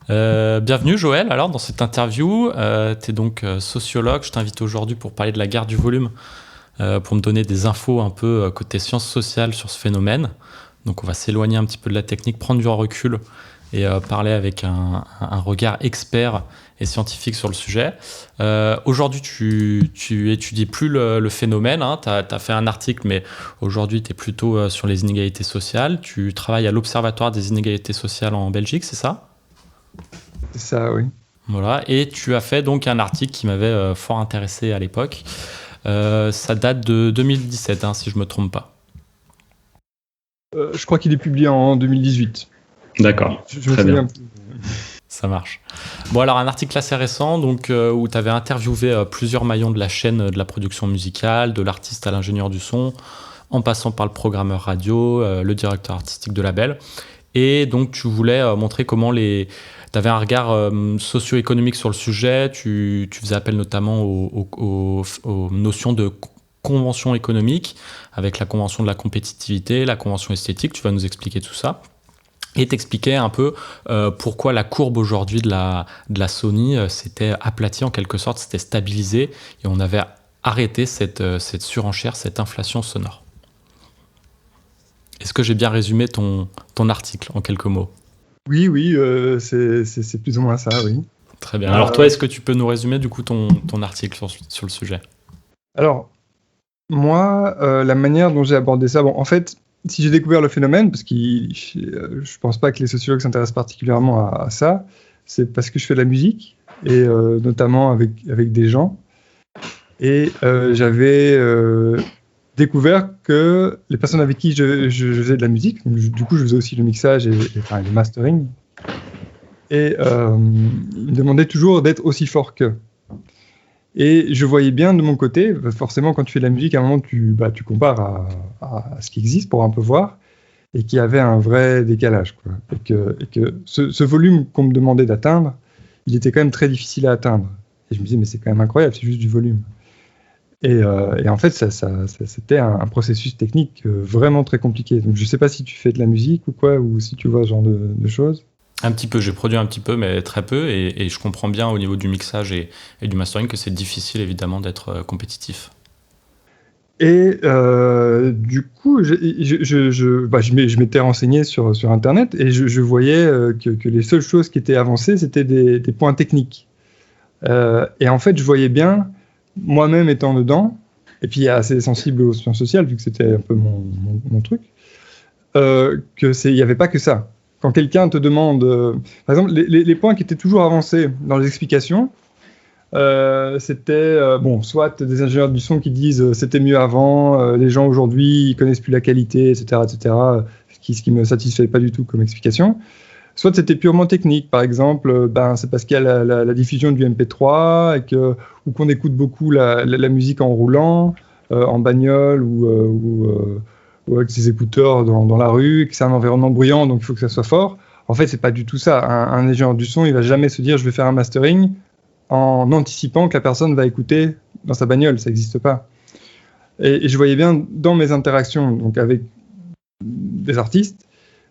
Bienvenue Joël, alors dans cette interview, tu es donc sociologue, je t'invite aujourd'hui pour parler de la guerre du volume, pour me donner des infos un peu côté sciences sociales sur ce phénomène. Donc on va s'éloigner un petit peu de la technique, prendre du recul et parler avec un regard expert et scientifique sur le sujet. Aujourd'hui tu étudies plus le phénomène, hein, tu as fait un article mais aujourd'hui tu es plutôt sur les inégalités sociales, tu travailles à l'Observatoire des inégalités sociales en Belgique, c'est ça ? C'est ça, oui. Voilà, et tu as fait donc un article qui m'avait fort intéressé à l'époque. Ça date de 2017, hein, si je ne me trompe pas. Je crois qu'il est publié en 2018. D'accord, je me souviens plus. Ça marche. Bon, alors un article assez récent donc, où tu avais interviewé plusieurs maillons de la chaîne de la production musicale, de l'artiste à l'ingénieur du son, en passant par le programmeur radio, le directeur artistique de label. Et donc tu voulais montrer comment tu avais un regard socio-économique sur le sujet, tu faisais appel notamment aux notions de convention économique, avec la convention de la compétitivité, la convention esthétique, tu vas nous expliquer tout ça. Et t'expliquais un peu pourquoi la courbe aujourd'hui de la Sony s'était aplatie en quelque sorte, s'était stabilisée, et on avait arrêté cette surenchère, cette inflation sonore. Est-ce que j'ai bien résumé ton article en quelques mots ? Oui, c'est plus ou moins ça, oui. Très bien. Alors toi, est-ce que tu peux nous résumer du coup ton article sur le sujet ? Alors, moi, la manière dont j'ai abordé ça, en fait, si j'ai découvert le phénomène, parce que je pense pas que les sociologues s'intéressent particulièrement à ça, c'est parce que je fais de la musique, et notamment avec des gens, et j'avais découvert que les personnes avec qui je faisais de la musique, du coup je faisais aussi le mixage et le mastering, et ils me demandaient toujours d'être aussi fort qu'eux. Et je voyais bien de mon côté, forcément quand tu fais de la musique, à un moment tu compares à ce qui existe pour un peu voir, et qu'il y avait un vrai décalage, quoi. Et que ce volume qu'on me demandait d'atteindre, il était quand même très difficile à atteindre. Et je me disais, mais c'est quand même incroyable, c'est juste du volume. Et en fait, c'était un processus technique vraiment très compliqué. Donc, je ne sais pas si tu fais de la musique ou quoi, ou si tu vois ce genre de choses. Un petit peu, j'ai produit un petit peu, mais très peu, et je comprends bien au niveau du mixage et du mastering que c'est difficile évidemment d'être compétitif. Et du coup, je m'étais renseigné sur Internet, et je voyais que les seules choses qui étaient avancées, c'était des points techniques. Et en fait, je voyais bien, moi-même étant dedans, et puis assez sensible aux sciences sociales, vu que c'était un peu mon truc, qu'il n'y avait pas que ça. Quand quelqu'un te demande... par exemple, les points qui étaient toujours avancés dans les explications, c'était soit des ingénieurs du son qui disent c'était mieux avant, les gens aujourd'hui ils connaissent plus la qualité, etc., ce qui me satisfait pas du tout comme explication. Soit c'était purement technique, par exemple, c'est parce qu'il y a la diffusion du MP3 ou qu'on écoute beaucoup la musique en roulant, en bagnole ou avec ses écouteurs dans la rue, que c'est un environnement bruyant, donc il faut que ça soit fort. En fait, c'est pas du tout ça. Un ingénieur du son, il va jamais se dire je vais faire un mastering en anticipant que la personne va écouter dans sa bagnole, ça n'existe pas. Et je voyais bien dans mes interactions donc avec des artistes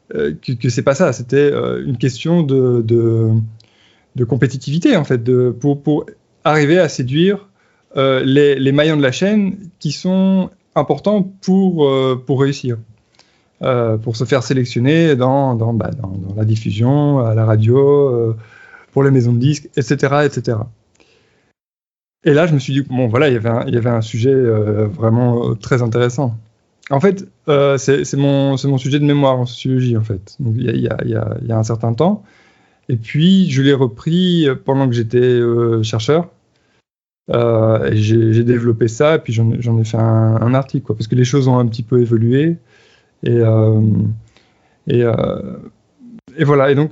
que c'est pas ça, c'était une question de compétitivité en fait, pour arriver à séduire les maillons de la chaîne qui sont importants pour réussir, pour se faire sélectionner dans la diffusion, à la radio, pour les maisons de disques, etc. Et là, je me suis dit, il y avait un sujet vraiment très intéressant. En fait, c'est mon sujet de mémoire en sociologie, en fait. Donc, il y a un certain temps. Et puis, je l'ai repris pendant que j'étais chercheur. Et j'ai développé ça, et puis j'en ai fait un article, quoi, parce que les choses ont un petit peu évolué. Et voilà. Et donc,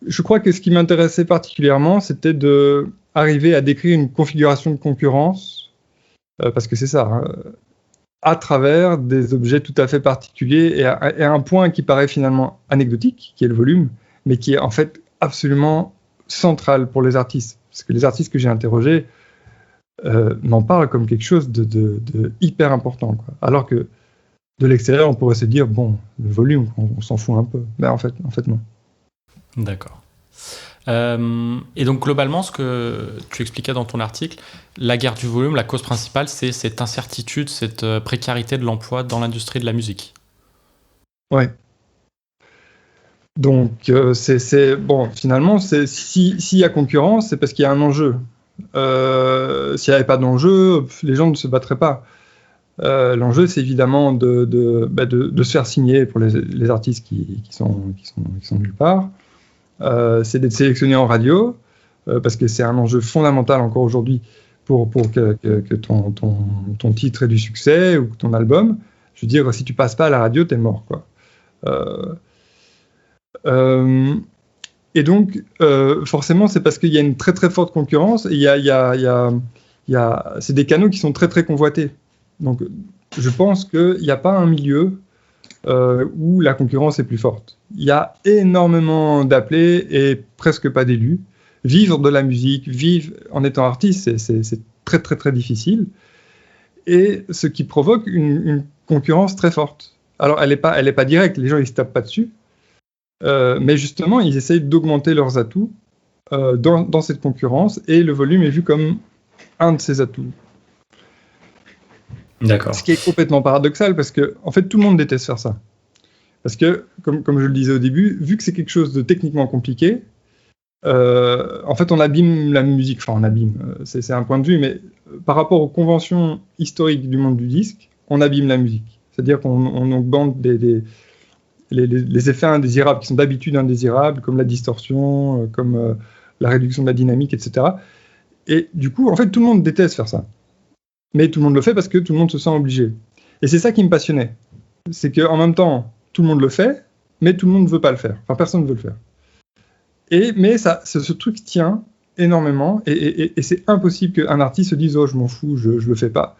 je crois que ce qui m'intéressait particulièrement, c'était d'arriver à décrire une configuration de concurrence, parce que c'est ça, hein, à travers des objets tout à fait particuliers et à un point qui paraît finalement anecdotique, qui est le volume, mais qui est en fait absolument central pour les artistes. Parce que les artistes que j'ai interrogés m'en parlent comme quelque chose de hyper important, quoi. Alors que de l'extérieur, on pourrait se dire, le volume, on s'en fout un peu. Mais en fait non. D'accord. Et donc globalement, ce que tu expliquais dans ton article, la guerre du volume, la cause principale, c'est cette incertitude, cette précarité de l'emploi dans l'industrie de la musique. Ouais. Donc, bon, finalement, s'il y a concurrence, c'est parce qu'il y a un enjeu. S'il n'y avait pas d'enjeu, les gens ne se battraient pas. L'enjeu, c'est évidemment de se faire signer pour les artistes qui sont nulle part. C'est d'être sélectionné en radio, parce que c'est un enjeu fondamental encore aujourd'hui pour que ton titre ait du succès ou que ton album. Je veux dire, si tu passes pas à la radio, t'es mort, quoi. Et donc, forcément, c'est parce qu'il y a une très très forte concurrence. Et c'est des canaux qui sont très très convoités. Donc, je pense qu'il n'y a pas un milieu où la concurrence est plus forte. Il y a énormément d'appelés et presque pas d'élus. Vivre de la musique, vivre en étant artiste, c'est très très très difficile. Et ce qui provoque une concurrence très forte. Alors, elle est pas directe, les gens ils se tapent pas dessus. Mais justement, ils essayent d'augmenter leurs atouts dans cette concurrence, et le volume est vu comme un de ces atouts. D'accord. Ce qui est complètement paradoxal, parce que en fait, tout le monde déteste faire ça. Parce que, comme je le disais au début, vu que c'est quelque chose de techniquement compliqué, en fait, on abîme la musique. Enfin, on abîme, c'est un point de vue, mais par rapport aux conventions historiques du monde du disque, on abîme la musique. C'est-à-dire qu'on augmente les effets indésirables qui sont d'habitude indésirables, comme la distorsion, comme la réduction de la dynamique, etc. Et du coup, en fait, tout le monde déteste faire ça. Mais tout le monde le fait parce que tout le monde se sent obligé. Et c'est ça qui me passionnait. C'est qu'en même temps, tout le monde le fait, mais tout le monde ne veut pas le faire. Enfin, personne ne veut le faire. Mais ce truc tient énormément, et c'est impossible qu'un artiste se dise « Oh, je m'en fous, je le fais pas ».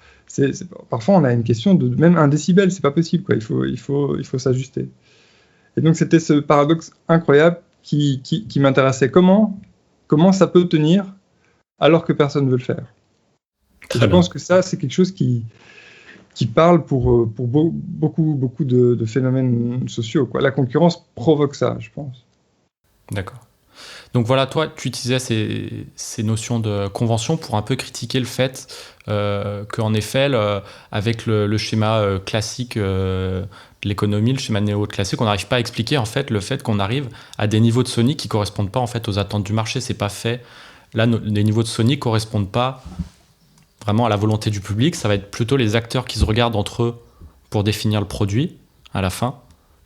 Parfois, on a une question de même 1 décibel, c'est pas possible, quoi. Il faut s'ajuster. Et donc, c'était ce paradoxe incroyable qui m'intéressait. Comment ça peut tenir alors que personne ne veut le faire? Je pense que ça, c'est quelque chose qui parle pour beaucoup de phénomènes sociaux, quoi. La concurrence provoque ça, je pense. D'accord. Donc voilà, toi, tu utilisais ces notions de convention pour un peu critiquer le fait qu'en effet, avec le schéma classique de l'économie, le schéma néo-classique, on n'arrive pas à expliquer en fait le fait qu'on arrive à des niveaux de Sony qui correspondent pas en fait aux attentes du marché. C'est pas fait. Là, les niveaux de Sony correspondent pas vraiment à la volonté du public. Ça va être plutôt les acteurs qui se regardent entre eux pour définir le produit à la fin,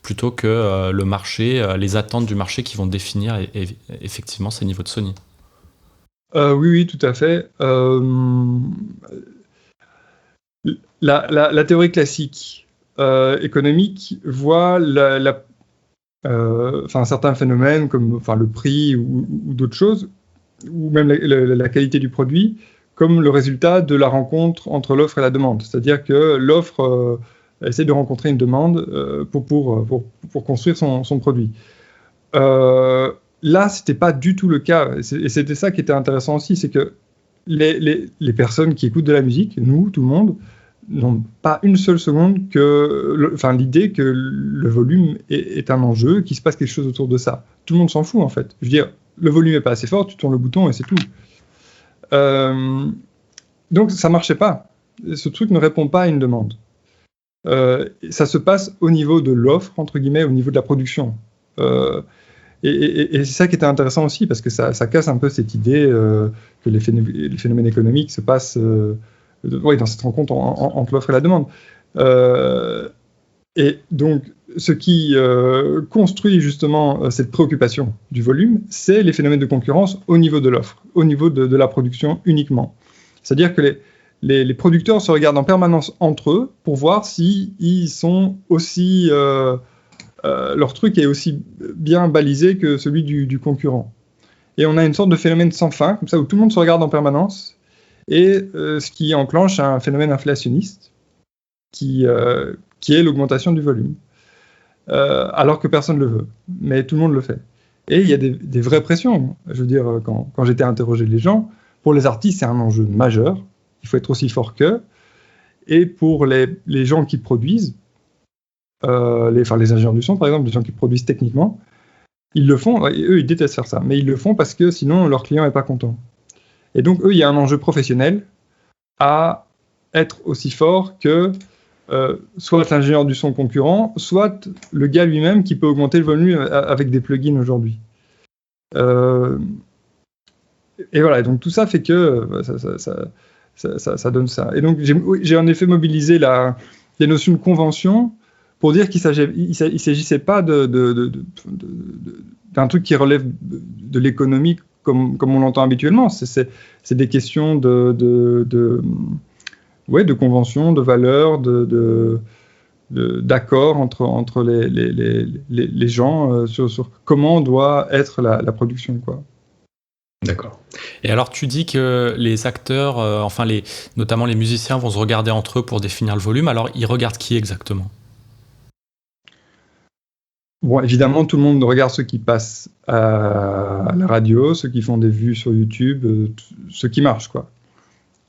plutôt que le marché, les attentes du marché qui vont définir effectivement ces niveaux de Sony. Oui, tout à fait. La théorie classique économique voit certains phénomènes comme le prix ou d'autres choses, ou même la qualité du produit, comme le résultat de la rencontre entre l'offre et la demande. C'est-à-dire que l'offre essaie de rencontrer une demande pour construire son produit. Là, c'était pas du tout le cas. Et c'était ça qui était intéressant aussi, c'est que les personnes qui écoutent de la musique, nous, tout le monde, n'ont pas une seule seconde l'idée que le volume est un enjeu, qu'il se passe quelque chose autour de ça. Tout le monde s'en fout, en fait. Je veux dire, le volume n'est pas assez fort, tu tournes le bouton et c'est tout. Donc, ça marchait pas. Ce truc ne répond pas à une demande. Ça se passe au niveau de l'offre, entre guillemets, au niveau de la production. Et c'est ça qui était intéressant aussi, parce que ça casse un peu cette idée que les phénomènes économiques se passent dans cette rencontre entre l'offre et la demande. Et donc, ce qui construit justement cette préoccupation du volume, c'est les phénomènes de concurrence au niveau de l'offre, au niveau de la production uniquement. C'est-à-dire que les producteurs se regardent en permanence entre eux pour voir s'ils sont aussi... leur truc est aussi bien balisé que celui du concurrent. Et on a une sorte de phénomène sans fin, comme ça, où tout le monde se regarde en permanence, et ce qui enclenche un phénomène inflationniste qui est l'augmentation du volume. Alors que personne ne le veut, mais tout le monde le fait. Et il y a des vraies pressions. Je veux dire, quand j'étais interrogé les gens, pour les artistes, c'est un enjeu majeur. Il faut être aussi fort qu'eux. Et pour les gens qui produisent, les ingénieurs du son, par exemple, les gens qui produisent techniquement, Ils le font, et eux ils détestent faire ça, mais ils le font parce que sinon leur client n'est pas content. Et donc eux, il y a un enjeu professionnel à être aussi fort que soit l'ingénieur du son concurrent, soit le gars lui-même qui peut augmenter le volume avec des plugins aujourd'hui. Et voilà, donc tout ça fait que ça donne ça. Et donc j'ai en effet mobilisé les notions de convention pour dire qu'il ne s'agissait pas d'un truc qui relève de l'économie comme on l'entend habituellement. C'est des questions de convention, de valeur, d'accord entre les gens sur comment doit être la production, quoi. D'accord. Et alors tu dis que les acteurs, notamment les musiciens, vont se regarder entre eux pour définir le volume. Alors ils regardent qui exactement ? Bon, évidemment, tout le monde regarde ceux qui passent à la radio, ceux qui font des vues sur YouTube, ceux qui marchent, quoi.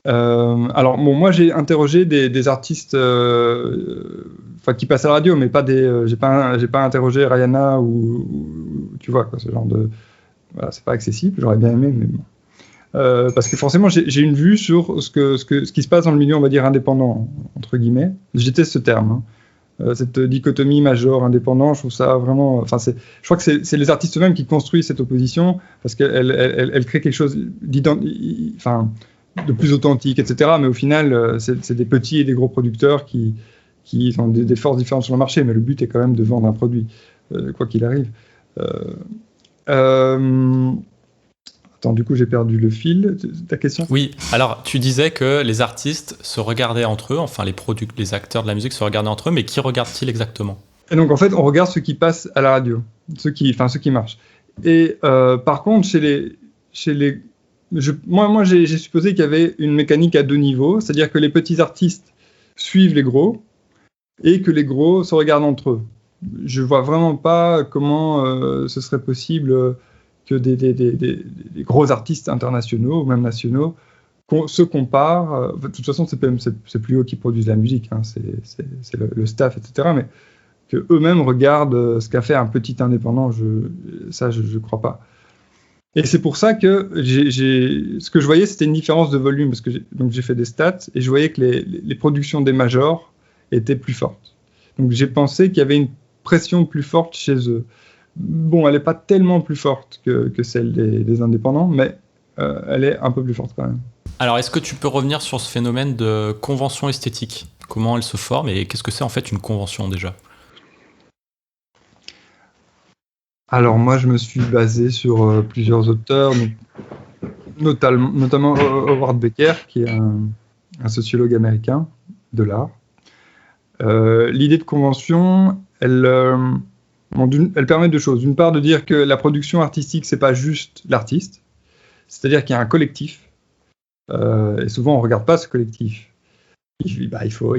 Alors, bon, moi, j'ai interrogé des artistes qui passent à la radio, mais pas j'ai pas interrogé Rihanna ou tu vois, quoi, ce genre de... Voilà, c'est pas accessible, j'aurais bien aimé, mais bon. Parce que forcément, j'ai une vue sur ce qui se passe dans le milieu, on va dire, indépendant, entre guillemets. Je déteste ce terme, hein. Cette dichotomie major-indépendant, je trouve ça vraiment... je crois que c'est les artistes eux-mêmes qui construisent cette opposition, parce qu'elle crée quelque chose de plus authentique, etc. Mais au final, c'est des petits et des gros producteurs qui ont des forces différentes sur le marché, mais le but est quand même de vendre un produit, quoi qu'il arrive. Attends, du coup, j'ai perdu le fil de ta question. Oui, alors tu disais que les artistes se regardaient entre eux, les acteurs de la musique se regardaient entre eux, mais qui regardent-ils exactement ? Et donc, en fait, on regarde ceux qui passent à la radio, ceux qui marchent. Et par contre, moi, j'ai supposé qu'il y avait une mécanique à deux niveaux, c'est-à-dire que les petits artistes suivent les gros et que les gros se regardent entre eux. Je vois vraiment pas comment ce serait possible que des gros artistes internationaux ou même nationaux se comparent. De toute façon, c'est plus eux qui produisent la musique, hein, c'est le staff, etc. Mais que eux-mêmes regardent ce qu'a fait un petit indépendant, je crois pas. Et c'est pour ça que ce que je voyais, c'était une différence de volume, parce que j'ai fait des stats et je voyais que les productions des majors étaient plus fortes. Donc j'ai pensé qu'il y avait une pression plus forte chez eux. Bon, elle n'est pas tellement plus forte que celle des indépendants, mais elle est un peu plus forte quand même. Alors, est-ce que tu peux revenir sur ce phénomène de convention esthétique ? Comment elle se forme et qu'est-ce que c'est en fait une convention déjà ? Alors moi, je me suis basé sur plusieurs auteurs, notamment Howard Becker, qui est un sociologue américain de l'art. L'idée de convention, elle permet deux choses. D'une part, de dire que la production artistique, c'est pas juste l'artiste, c'est-à-dire qu'il y a un collectif. Et souvent, on regarde pas ce collectif. Il faut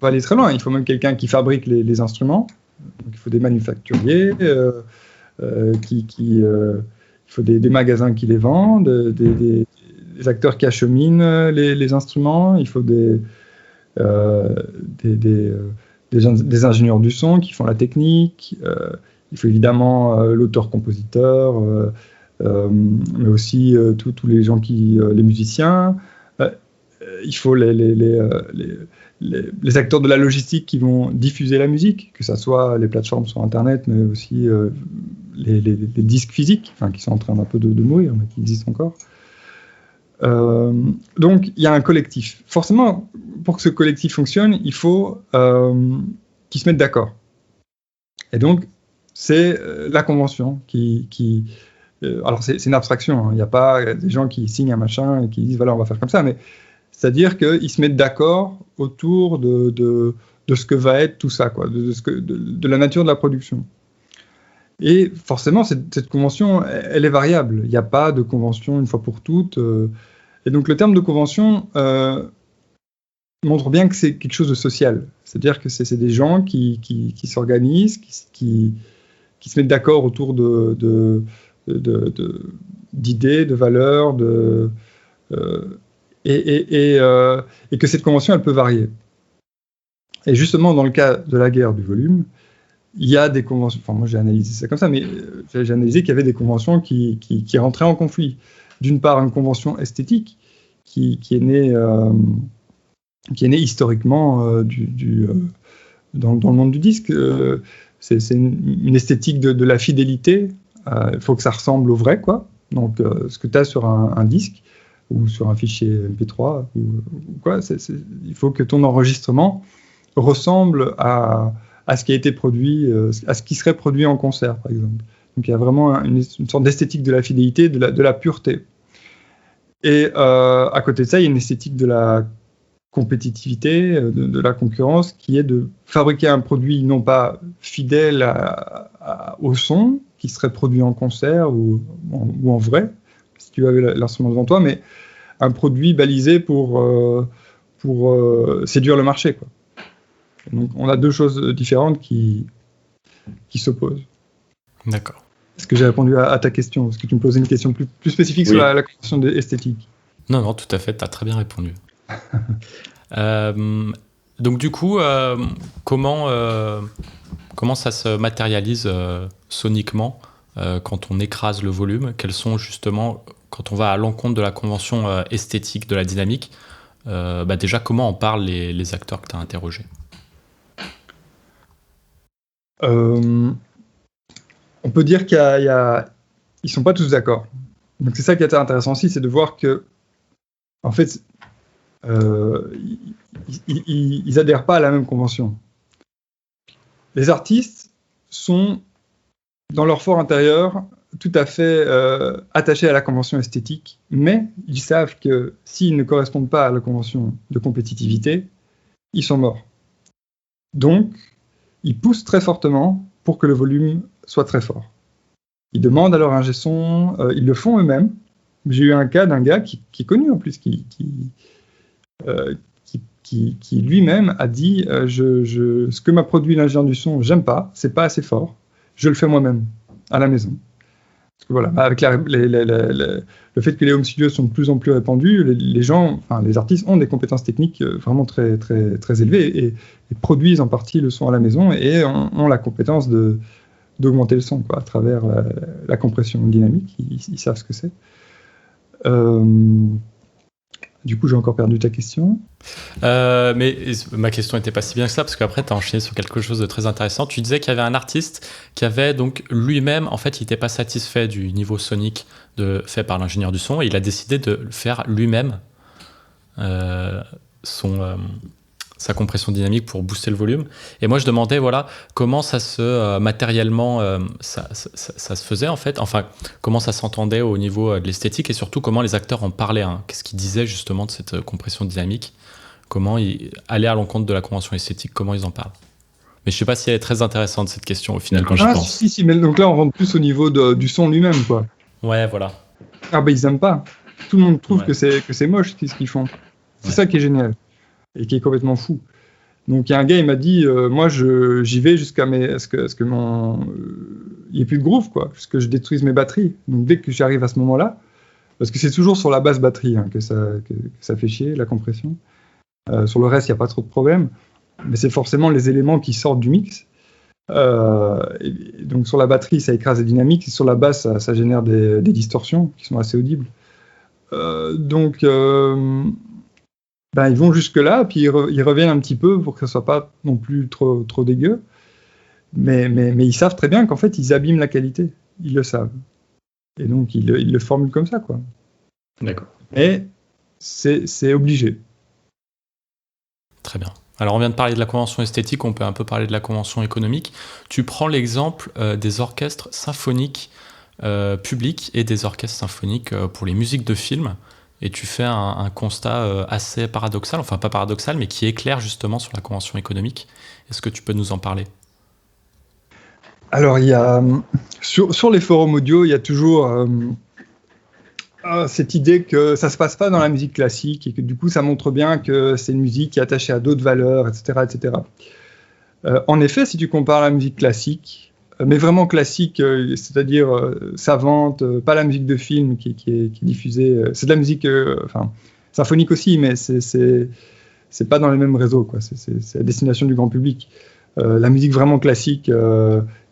aller très loin. Il faut même quelqu'un qui fabrique les instruments. Donc, il faut des manufacturiers, il faut des magasins qui les vendent, des acteurs qui acheminent les instruments. Il faut des ingénieurs du son qui font la technique. Il faut évidemment l'auteur-compositeur, mais aussi tous les gens les musiciens. Il faut les acteurs de la logistique qui vont diffuser la musique, que ce soit les plateformes sur Internet, mais aussi les disques physiques, qui sont en train un peu de mourir, mais qui existent encore. Donc, il y a un collectif. Forcément, pour que ce collectif fonctionne, il faut qu'ils se mettent d'accord. Et donc, c'est la convention alors, c'est une abstraction. Il n'y a pas des gens qui signent un machin et qui disent, voilà, on va faire comme ça, mais c'est-à-dire qu'ils se mettent d'accord autour de ce que va être tout ça, quoi, de la nature de la production. Et forcément, cette convention, elle est variable. Il n'y a pas de convention une fois pour toutes. Et donc, le terme de convention montre bien que c'est quelque chose de social. C'est-à-dire que c'est des gens qui s'organisent, qui se mettent d'accord autour d'idées, de valeurs, et que cette convention, elle peut varier. Et justement, dans le cas de la guerre du volume, il y a des conventions, enfin moi j'ai analysé ça comme ça, mais j'ai analysé qu'il y avait des conventions qui rentraient en conflit. D'une part, une convention esthétique qui est née historiquement dans le monde du disque. C'est une esthétique de la fidélité. Il faut que ça ressemble au vrai, quoi. Donc, ce que tu as sur un disque ou sur un fichier MP3 ou quoi, il faut que ton enregistrement ressemble à ce qui a été produit, à ce qui serait produit en concert, par exemple. Donc, il y a vraiment une sorte d'esthétique de la fidélité, de la pureté. Et à côté de ça, il y a une esthétique de la compétitivité, de la concurrence, qui est de fabriquer un produit non pas fidèle au son, qui serait produit en concert ou en vrai, si tu avais l'instrument devant toi, mais un produit balisé pour séduire le marché, quoi. Donc on a deux choses différentes qui s'opposent. D'accord. Est-ce que j'ai répondu à ta question? Est-ce que tu me posais une question plus spécifique sur la question esthétique? Non, tout à fait, tu as très bien répondu. Donc du coup, comment ça se matérialise soniquement quand on écrase le volume? Quels sont justement, quand on va à l'encontre de la convention esthétique de la dynamique, déjà comment en parlent les acteurs que tu as interrogés? On peut dire ils sont pas tous d'accord. Donc c'est ça qui est intéressant aussi, c'est de voir que, en fait, ils adhèrent pas à la même convention. Les artistes sont, dans leur fort intérieur, tout à fait attachés à la convention esthétique, mais ils savent que s'ils ne correspondent pas à la convention de compétitivité, ils sont morts. Donc, ils poussent très fortement pour que le volume soit très fort. Ils demandent à leur ingé son, ils le font eux-mêmes. J'ai eu un cas d'un gars qui est connu en plus, qui lui-même a dit ce que m'a produit l'ingénieur du son, j'aime pas, c'est pas assez fort, je le fais moi-même, à la maison. Parce que voilà, avec le fait que les home studios sont de plus en plus répandus, les artistes ont des compétences techniques vraiment très, très, très élevées et produisent en partie le son à la maison et ont la compétence d'augmenter le son, quoi, à travers la compression dynamique. Ils savent ce que c'est. Du coup, j'ai encore perdu ta question. Mais ma question n'était pas si bien que ça, parce qu'après, tu as enchaîné sur quelque chose de très intéressant. Tu disais qu'il y avait un artiste qui avait donc lui-même, en fait, il n'était pas satisfait du niveau sonique fait par l'ingénieur du son, et il a décidé de faire lui-même sa compression dynamique pour booster le volume. Et moi, je demandais, voilà, comment ça se matériellement, ça se faisait en fait, enfin, comment ça s'entendait au niveau de l'esthétique et surtout comment les acteurs en parlaient. Hein. Qu'est-ce qu'ils disaient justement de cette compression dynamique? Comment ils allaient à l'encontre de la convention esthétique? Comment ils en parlent? Mais je ne sais pas si elle est très intéressante cette question au final quand j'y pense. Si, mais donc là, on rentre plus au niveau du son lui-même, quoi. Ouais, voilà. Ah bah, ils aiment pas. Tout le monde trouve que c'est moche ce qu'ils font. C'est ça qui est génial. Et qui est complètement fou. Donc il y a un gars, il m'a dit, moi j'y vais jusqu'à ce que il n'y ait plus de groove, quoi, jusqu'à que je détruise mes batteries. Donc dès que j'arrive à ce moment-là, parce que c'est toujours sur la basse batterie que ça fait chier, la compression. Sur le reste, il n'y a pas trop de problème, mais c'est forcément les éléments qui sortent du mix. Et donc sur la batterie, ça écrase les dynamiques, et sur la basse, ça génère des distorsions qui sont assez audibles. Ils vont jusque-là, puis ils reviennent un petit peu pour que ce soit pas non plus trop dégueu. Mais ils savent très bien qu'en fait, ils abîment la qualité. Ils le savent. Et donc, ils le formulent comme ça, quoi. D'accord. Et c'est obligé. Très bien. Alors, on vient de parler de la convention esthétique, on peut un peu parler de la convention économique. Tu prends l'exemple des orchestres symphoniques publics et des orchestres symphoniques pour les musiques de films. Et tu fais un constat assez paradoxal, enfin pas paradoxal, mais qui éclaire justement sur la convention économique. Est-ce que tu peux nous en parler? Alors, il y a, sur les forums audio, il y a toujours cette idée que ça ne se passe pas dans la musique classique et que du coup, ça montre bien que c'est une musique qui est attachée à d'autres valeurs, etc. etc. En effet, si tu compares la musique classique, mais vraiment classique, c'est-à-dire savante, pas la musique de film qui est diffusée. C'est de la musique symphonique aussi, mais c'est pas dans les mêmes réseaux, quoi. C'est à destination du grand public. la musique vraiment classique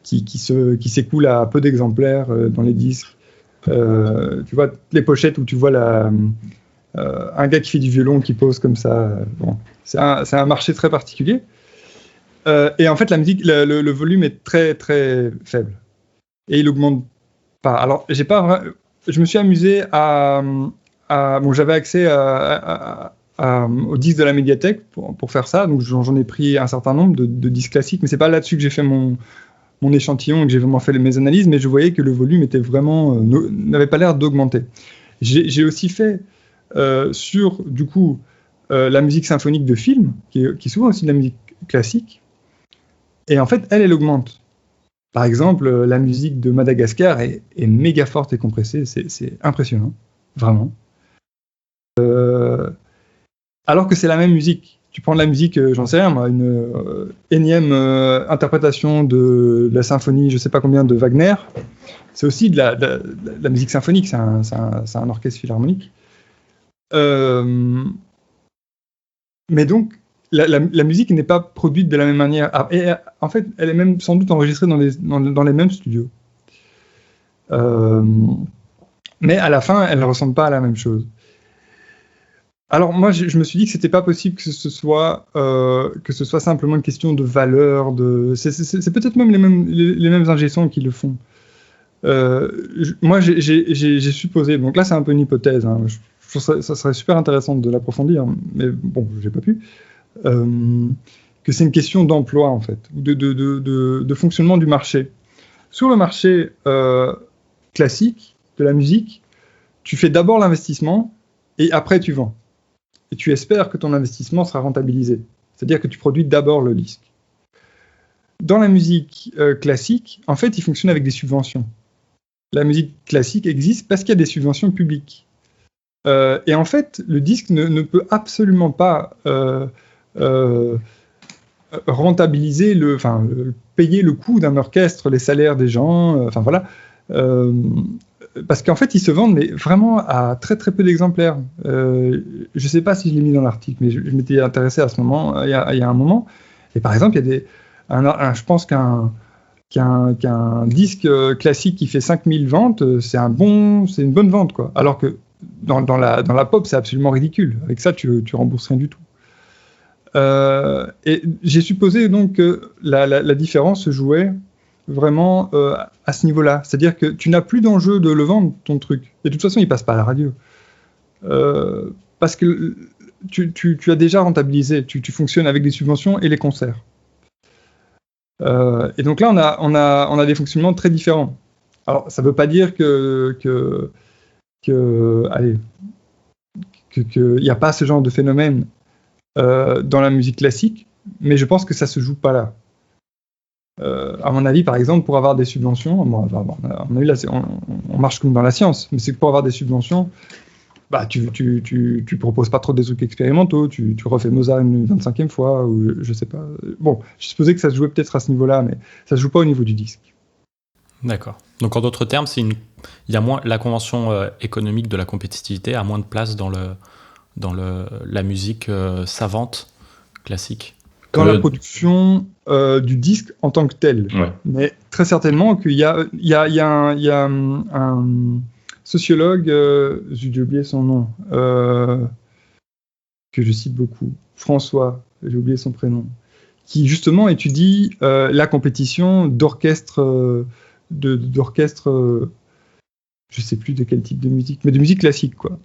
qui s'écoule à peu d'exemplaires dans les disques. Tu vois les pochettes où tu vois un gars qui fait du violon qui pose comme ça. Bon, c'est un marché très particulier. Et en fait, la musique, le volume est très très faible et il augmente pas. Alors, je me suis amusé bon, j'avais accès au disque de la médiathèque pour faire ça, donc j'en ai pris un certain nombre de disques classiques, mais c'est pas là-dessus que j'ai fait mon échantillon et que j'ai vraiment fait mes analyses, mais je voyais que le volume était vraiment n'avait pas l'air d'augmenter. J'ai aussi fait sur du coup la musique symphonique de film, qui est souvent aussi de la musique classique, et en fait elle augmente. Par exemple, la musique de Madagascar est méga forte et compressée, c'est impressionnant, vraiment. Alors que c'est la même musique. Tu prends de la musique, j'en sais rien, moi, une énième interprétation de la symphonie, je sais pas combien, de Wagner. C'est aussi de la musique symphonique, c'est un orchestre philharmonique. Mais donc, la musique n'est pas produite de la même manière. Et en fait, elle est même sans doute enregistrée dans les mêmes studios. Mais à la fin, elle ne ressemble pas à la même chose. Alors moi, je me suis dit que c'était pas possible que ce soit simplement une question de valeur. C'est peut-être même les mêmes ingé-sons qui le font. Moi, j'ai supposé. Donc là, c'est un peu une hypothèse. Hein, je trouve ça serait super intéressant de l'approfondir, mais bon, j'ai pas pu. Que c'est une question d'emploi en fait, de fonctionnement du marché. Sur le marché classique de la musique, tu fais d'abord l'investissement et après tu vends. Et tu espères que ton investissement sera rentabilisé. C'est-à-dire que tu produis d'abord le disque. Dans la musique classique, en fait, il fonctionne avec des subventions. La musique classique existe parce qu'il y a des subventions publiques. Et en fait, le disque ne peut absolument pas rentabiliser, payer le coût d'un orchestre, les salaires des gens, voilà. Parce qu'en fait, ils se vendent mais vraiment à très très peu d'exemplaires. Je ne sais pas si je l'ai mis dans l'article, mais je m'étais intéressé à ce moment, il y a un moment. Et par exemple, il y a je pense qu'un disque classique qui fait 5000 ventes, c'est une bonne vente, quoi. Alors que dans la pop, c'est absolument ridicule. Avec ça, tu rembourses rien du tout. Et j'ai supposé donc que la différence se jouait vraiment à ce niveau-là. C'est-à-dire que tu n'as plus d'enjeu de le vendre, ton truc. Et de toute façon, il ne passe pas à la radio. Parce que tu as déjà rentabilisé. Tu fonctionnes avec des subventions et les concerts. Et donc là, on a des fonctionnements très différents. Alors, ça ne veut pas dire qu'il n'y a pas ce genre de phénomène dans la musique classique, mais je pense que ça ne se joue pas là. À mon avis, par exemple, pour avoir des subventions, on marche comme dans la science, mais c'est que pour avoir des subventions, bah, tu proposes pas trop des trucs expérimentaux, tu refais Mozart une 25e fois, ou je sais pas. Bon, je supposais que ça se jouait peut-être à ce niveau-là, mais ça se joue pas au niveau du disque. D'accord. Donc en d'autres termes, il y a moins, la convention économique de la compétitivité a moins de place dans la musique savante classique. Dans la production du disque en tant que tel. Ouais. Mais très certainement qu'il y a un sociologue, j'ai oublié son nom, que je cite beaucoup, François, j'ai oublié son prénom, qui justement étudie la compétition d'orchestres, je sais plus de quel type de musique, mais de musique classique, quoi.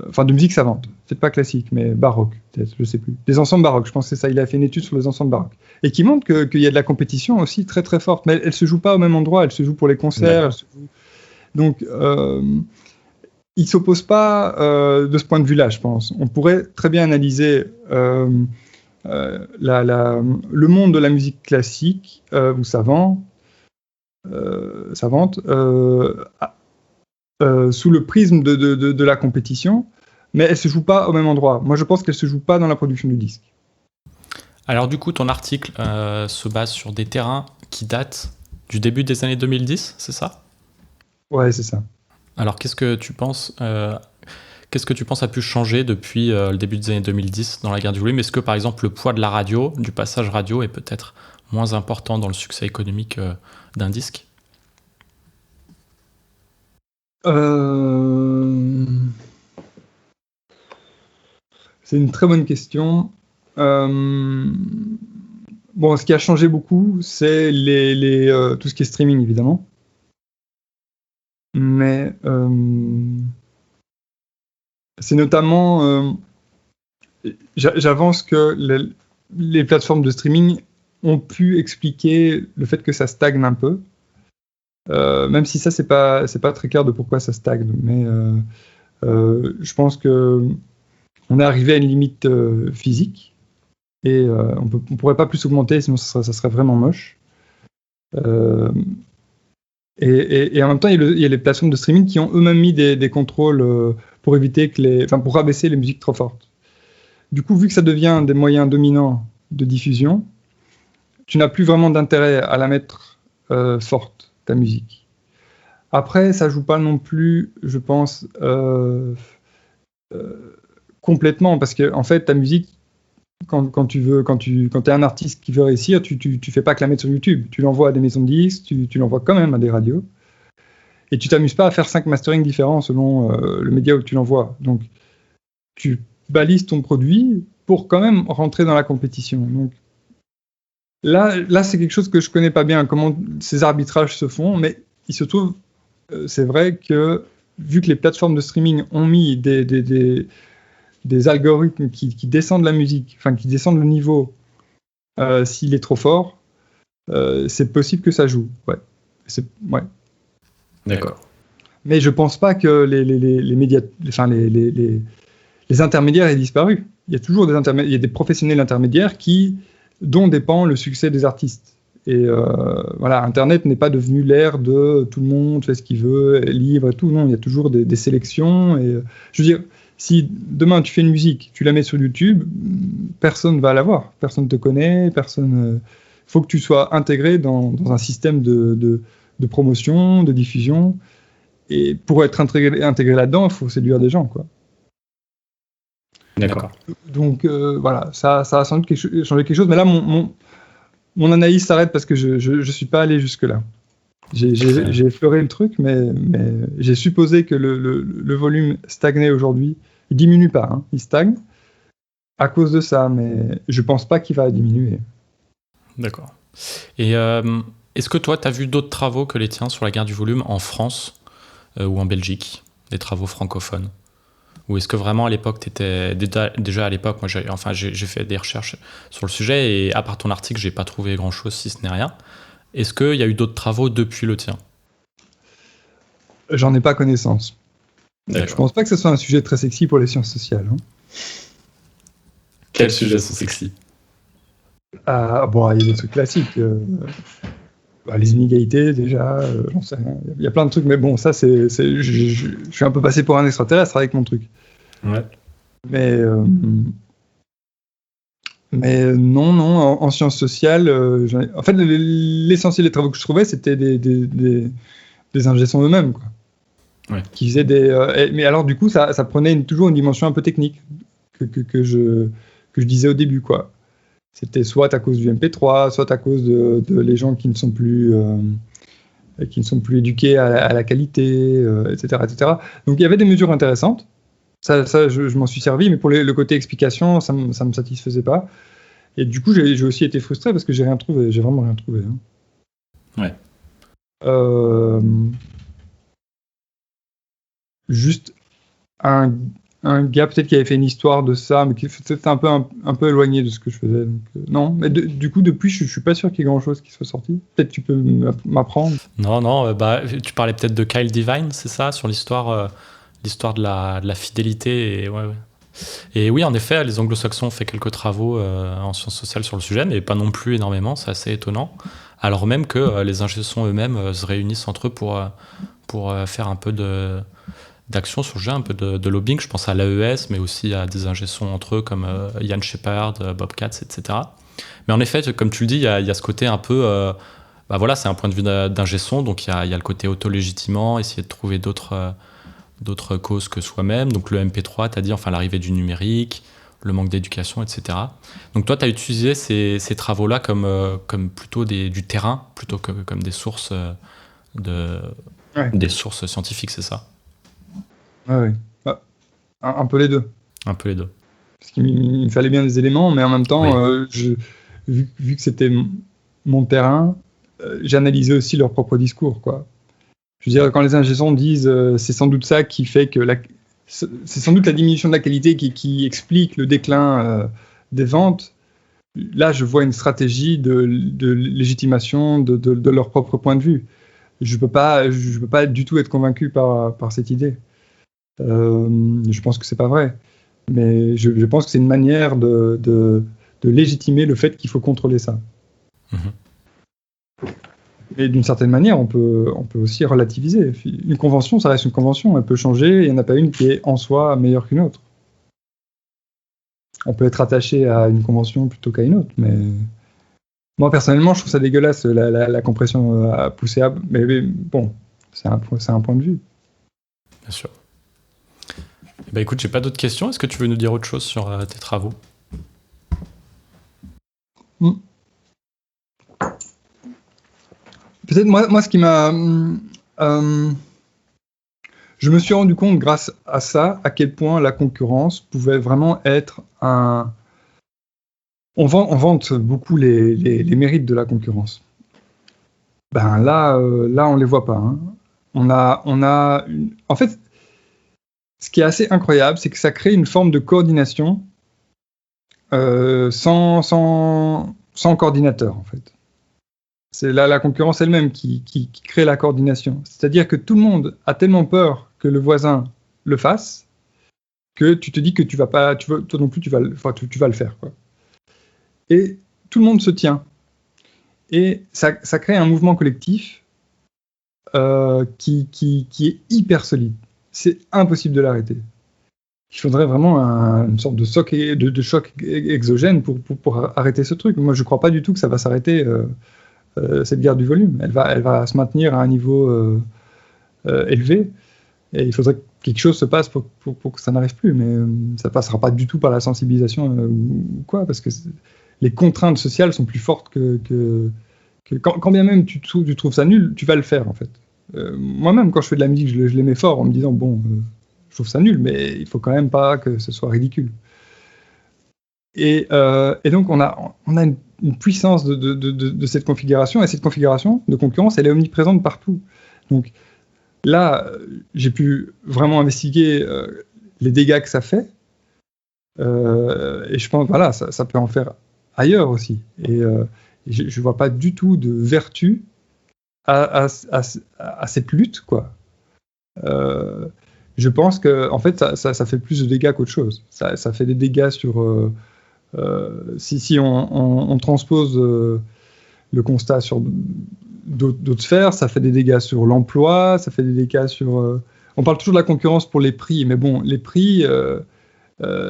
Enfin, de musique savante, peut-être pas classique, mais baroque, peut-être, je sais plus. Des ensembles baroques, je pense que c'est ça, il a fait une étude sur les ensembles baroques. Et qui montre qu'il y a de la compétition aussi très très forte, mais elle se joue pas au même endroit, elle se joue pour les concerts. Donc, ils s'opposent pas de ce point de vue-là, je pense. On pourrait très bien analyser le monde de la musique classique ou savante, sous le prisme de la compétition, mais elle ne se joue pas au même endroit. Moi, je pense qu'elle ne se joue pas dans la production du disque. Alors du coup, ton article se base sur des terrains qui datent du début des années 2010, c'est ça ? Ouais, c'est ça. Alors qu'est-ce que tu penses a pu changer depuis le début des années 2010 dans la guerre du volume ? Est-ce que par exemple le poids de la radio, du passage radio est peut-être moins important dans le succès économique d'un disque? C'est une très bonne question. Bon, ce qui a changé beaucoup, c'est tout ce qui est streaming, évidemment. Mais c'est notamment... j'avance que les plateformes de streaming ont pu expliquer le fait que ça stagne un peu. Même si ça, c'est pas très clair de pourquoi ça stagne. Mais je pense que on est arrivé à une limite physique et on pourrait pas plus augmenter, sinon ça serait vraiment moche. Et en même temps, il y a les plateformes de streaming qui ont eux-mêmes mis des contrôles pour éviter pour rabaisser les musiques trop fortes. Du coup, vu que ça devient des moyens dominants de diffusion, tu n'as plus vraiment d'intérêt à la mettre forte, ta musique. Après, ça joue pas non plus, je pense, complètement, parce que en fait, ta musique, quand tu es un artiste qui veut réussir, tu fais pas que la mettre sur YouTube. Tu l'envoies à des maisons de disques, tu l'envoies quand même à des radios, et tu t'amuses pas à faire 5 masterings différents selon le média où tu l'envoies. Donc, tu balises ton produit pour quand même rentrer dans la compétition. Donc, là, c'est quelque chose que je connais pas bien, comment ces arbitrages se font, mais il se trouve, c'est vrai que vu que les plateformes de streaming ont mis des algorithmes qui descendent la musique, enfin qui descendent le niveau s'il est trop fort, c'est possible que ça joue. Ouais. Ouais. D'accord. Mais je pense pas que les médias, enfin les intermédiaires aient disparu. Il y a toujours il y a des professionnels intermédiaires dont dépend le succès des artistes. Et voilà, Internet n'est pas devenu l'ère de tout le monde fait ce qu'il veut, libre et tout. Non, il y a toujours des sélections. Et je veux dire, si demain tu fais une musique, tu la mets sur YouTube, personne va la voir, personne te connaît, personne. Faut que tu sois intégré dans un système de promotion, de diffusion. Et pour être intégré là-dedans, il faut séduire des gens, quoi. D'accord. Donc voilà, ça a sans doute changé quelque chose. Mais là, mon analyse s'arrête parce que je suis pas allé jusque là. J'ai effleuré le truc, mais j'ai supposé que le volume stagnait aujourd'hui. Il diminue pas, hein, il stagne à cause de ça, mais je pense pas qu'il va diminuer. D'accord. Et est-ce que toi, tu as vu d'autres travaux que les tiens sur la guerre du volume en France ou en Belgique, des travaux francophones? Ou est-ce que vraiment à l'époque, tu étais déjà à l'époque, moi j'ai fait des recherches sur le sujet et à part ton article, j'ai pas trouvé grand-chose si ce n'est rien. Est-ce qu'il y a eu d'autres travaux depuis le tien? J'en ai pas connaissance. D'accord. Je pense pas que ce soit un sujet très sexy pour les sciences sociales. Hein. Quels sujets sont sexy? Bon, il y a des trucs classiques. Les inégalités, déjà, j'en sais rien. Il y a plein de trucs, mais bon, ça, je suis un peu passé pour un extraterrestre avec mon truc. Ouais. Mais non, en sciences sociales, en fait, l'essentiel des travaux que je trouvais, c'était des ingé-sons eux-mêmes, quoi. Ouais. Qui faisaient mais alors, du coup, ça prenait toujours une dimension un peu technique que je disais au début, quoi. C'était soit à cause du MP3, soit à cause de les gens qui ne sont plus éduqués à la qualité, etc., etc. Donc il y avait des mesures intéressantes. Ça je m'en suis servi, mais pour le côté explication, ça me satisfaisait pas. Et du coup, j'ai aussi été frustré parce que j'ai vraiment rien trouvé. Hein. Ouais. Juste un gars peut-être qui avait fait une histoire de ça, mais qui était un peu éloigné de ce que je faisais. Donc, non, mais du coup, depuis, je suis pas sûr qu'il y ait grand-chose qui soit sorti. Peut-être tu peux m'apprendre. Non, tu parlais peut-être de Kyle Devine, c'est ça, sur l'histoire de la fidélité. Ouais. Et oui, en effet, les anglo-saxons ont fait quelques travaux en sciences sociales sur le sujet, mais pas non plus énormément, c'est assez étonnant. Alors même que les ingé-sons eux-mêmes se réunissent entre eux pour faire un peu d'action sur le jeu, un peu de lobbying. Je pense à l'AES, mais aussi à des ingé-sons entre eux comme Ian Shepard, Bob Katz, etc. Mais en effet, comme tu le dis, il y a ce côté un peu... voilà, c'est un point de vue d'ingé-son, donc il y a le côté auto-légitimant, essayer de trouver d'autres causes que soi-même. Donc le MP3, tu as dit, enfin l'arrivée du numérique, le manque d'éducation, etc. Donc toi, tu as utilisé ces travaux-là comme plutôt du terrain, plutôt que comme des sources, des sources scientifiques, c'est ça? Ouais. Bah, un peu les deux. Un peu les deux. Parce qu'il me fallait bien des éléments, mais en même temps, vu que c'était mon terrain, j'analysais aussi leur propre discours, quoi. Je veux dire, quand les ingénieurs disent c'est sans doute ça qui fait que c'est sans doute la diminution de la qualité qui explique le déclin des ventes, là je vois une stratégie de légitimation de leur propre point de vue. Je peux pas du tout être convaincu par cette idée. Je pense que c'est pas vrai. Mais je pense que c'est une manière de légitimer le fait qu'il faut contrôler ça. Mais d'une certaine manière, on peut aussi relativiser. Une convention, ça reste une convention. Elle peut changer. Il n'y en a pas une qui est en soi meilleure qu'une autre. On peut être attaché à une convention plutôt qu'à une autre. Mais moi, personnellement, je trouve ça dégueulasse, la compression à pousser à... Mais bon, c'est un point de vue. Bien sûr. Bah écoute, j'ai pas d'autres questions. Est-ce que tu veux nous dire autre chose sur tes travaux? Peut-être moi ce qui m'a... je me suis rendu compte grâce à ça à quel point la concurrence pouvait vraiment être un... On vante beaucoup les mérites de la concurrence. Ben là on les voit pas. Hein. On a En fait, ce qui est assez incroyable, c'est que ça crée une forme de coordination sans coordinateur, en fait. C'est la concurrence elle-même qui crée la coordination. C'est-à-dire que tout le monde a tellement peur que le voisin le fasse que tu te dis que toi non plus, tu vas le faire, quoi. Et tout le monde se tient. Et ça crée un mouvement collectif qui est hyper solide. C'est impossible de l'arrêter. Il faudrait vraiment une sorte de choc exogène pour arrêter ce truc. Moi, je ne crois pas du tout que ça va s'arrêter, cette guerre du volume. Elle va se maintenir à un niveau élevé. Et il faudrait que quelque chose se passe pour que ça n'arrive plus. Mais ça ne passera pas du tout par la sensibilisation ou quoi, parce que les contraintes sociales sont plus fortes que quand bien même tu trouves ça nul, tu vas le faire, en fait. Moi-même, quand je fais de la musique, je les mets fort en me disant, je trouve ça nul, mais il faut quand même pas que ce soit ridicule. Et donc, on a une puissance de cette configuration, et cette configuration de concurrence, elle est omniprésente partout. Donc là, j'ai pu vraiment investiguer les dégâts que ça fait, et je pense, voilà, ça peut en faire ailleurs aussi. Et je ne vois pas du tout de vertu à cette lutte, quoi. Je pense que, en fait, ça fait plus de dégâts qu'autre chose. Ça fait des dégâts sur... si on transpose le constat sur d'autres sphères, ça fait des dégâts sur l'emploi, ça fait des dégâts sur... on parle toujours de la concurrence pour les prix, mais bon, les prix,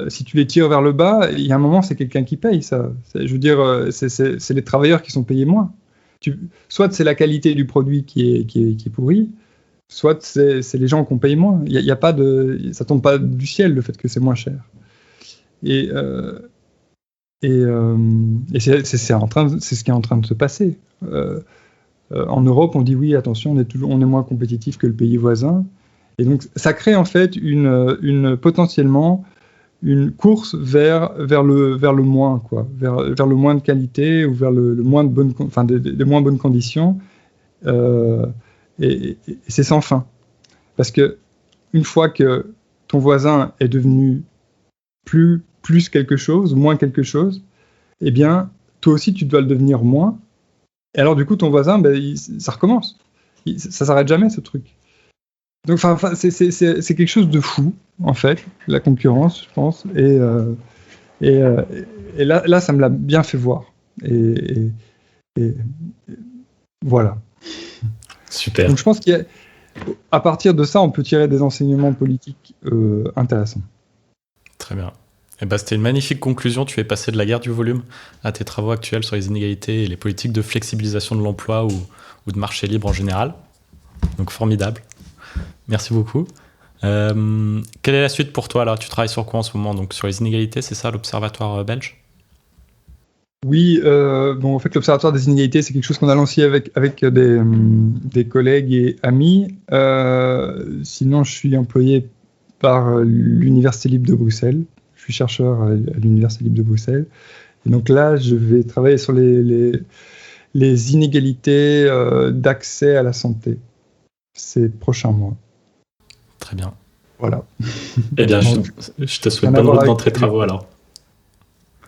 si tu les tires vers le bas, il y a un moment, c'est quelqu'un qui paye, ça. Je veux dire, c'est les travailleurs qui sont payés moins. Soit c'est la qualité du produit qui est pourrie, soit c'est les gens qu'on paye moins. Il y a pas ça tombe pas du ciel, le fait que c'est moins cher. Et c'est ce qui est en train de se passer. En Europe, on dit oui, attention, on est moins compétitif que le pays voisin. Et donc, ça crée en fait potentiellement une course vers le moins, quoi, vers le moins de qualité ou vers le moins des moins bonnes conditions. Et c'est sans fin. Parce que une fois que ton voisin est devenu plus quelque chose, moins quelque chose, eh bien, toi aussi, tu dois le devenir moins. Et alors, du coup, ton voisin, ça recommence. Ça s'arrête jamais, ce truc. Donc, c'est quelque chose de fou, en fait, la concurrence, je pense. Et là, ça me l'a bien fait voir. Et voilà. Super. Donc, je pense qu'à partir de ça, on peut tirer des enseignements politiques intéressants. Très bien. Eh ben, c'était une magnifique conclusion. Tu es passé de la guerre du volume à tes travaux actuels sur les inégalités et les politiques de flexibilisation de l'emploi ou de marché libre en général. Donc formidable. Merci beaucoup. Quelle est la suite pour toi là? Tu travailles sur quoi en ce moment? Donc sur les inégalités, c'est ça, l'Observatoire belge? Oui, bon, en fait, l'Observatoire des inégalités, c'est quelque chose qu'on a lancé avec des collègues et amis. Sinon, je suis employé par l'Université libre de Bruxelles. Je suis chercheur à l'Université libre de Bruxelles. Et donc là, je vais travailler sur les inégalités d'accès à la santé ces prochains mois. Très bien. Voilà. Eh bien, je te souhaite bonne route dans tes travaux alors.